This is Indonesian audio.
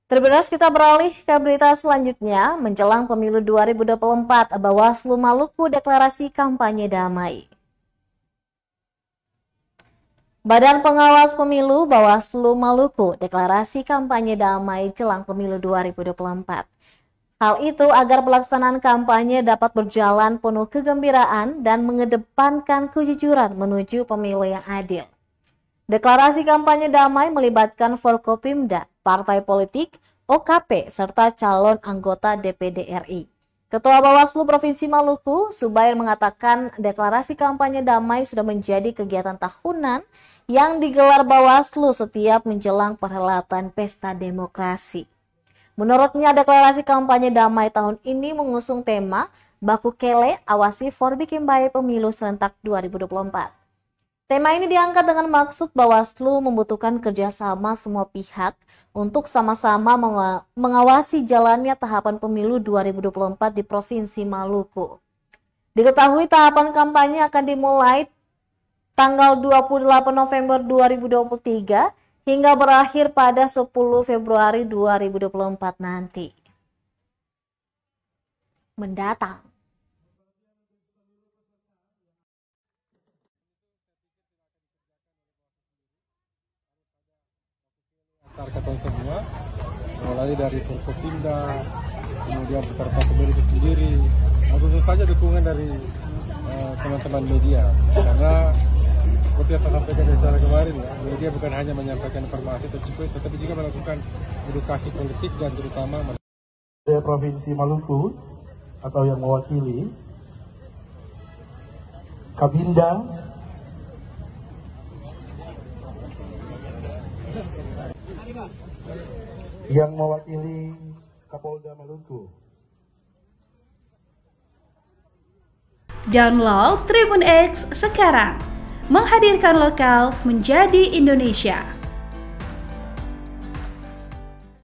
Terberas kita beralih ke berita selanjutnya. Menjelang pemilu 2024, Bawaslu Maluku deklarasi kampanye damai. Badan Pengawas Pemilu Bawaslu Maluku deklarasi kampanye damai jelang pemilu 2024. Hal itu agar pelaksanaan kampanye dapat berjalan penuh kegembiraan dan mengedepankan kejujuran menuju pemilu yang adil. Deklarasi kampanye damai melibatkan Forkopimda, partai politik, OKP, serta calon anggota DPD RI. Ketua Bawaslu Provinsi Maluku, Subair, mengatakan deklarasi kampanye damai sudah menjadi kegiatan tahunan yang digelar Bawaslu setiap menjelang perhelatan Pesta Demokrasi. Menurutnya, deklarasi kampanye damai tahun ini mengusung tema Baku Kele Awasi For Bikin Bae Pemilu Serentak 2024. Tema ini diangkat dengan maksud Bawaslu membutuhkan kerjasama semua pihak untuk sama-sama mengawasi jalannya tahapan pemilu 2024 di Provinsi Maluku. Diketahui tahapan kampanye akan dimulai tanggal 28 November 2023 hingga berakhir pada 10 Februari 2024 nanti mendatang. Kata semua, mulai dari Forkopimda, kemudian peserta pemilu itu sendiri, tentu saja dukungan dari teman-teman media, karena seperti yang saya sampaikan di acara kemarin, media bukan hanya menyampaikan informasi tersebut, tetapi juga melakukan edukasi politik dan terutama dari Provinsi Maluku atau yang mewakili Kabinda, yang mewakili Kapolda Maluku. Download Tribun X sekarang, menghadirkan lokal menjadi Indonesia.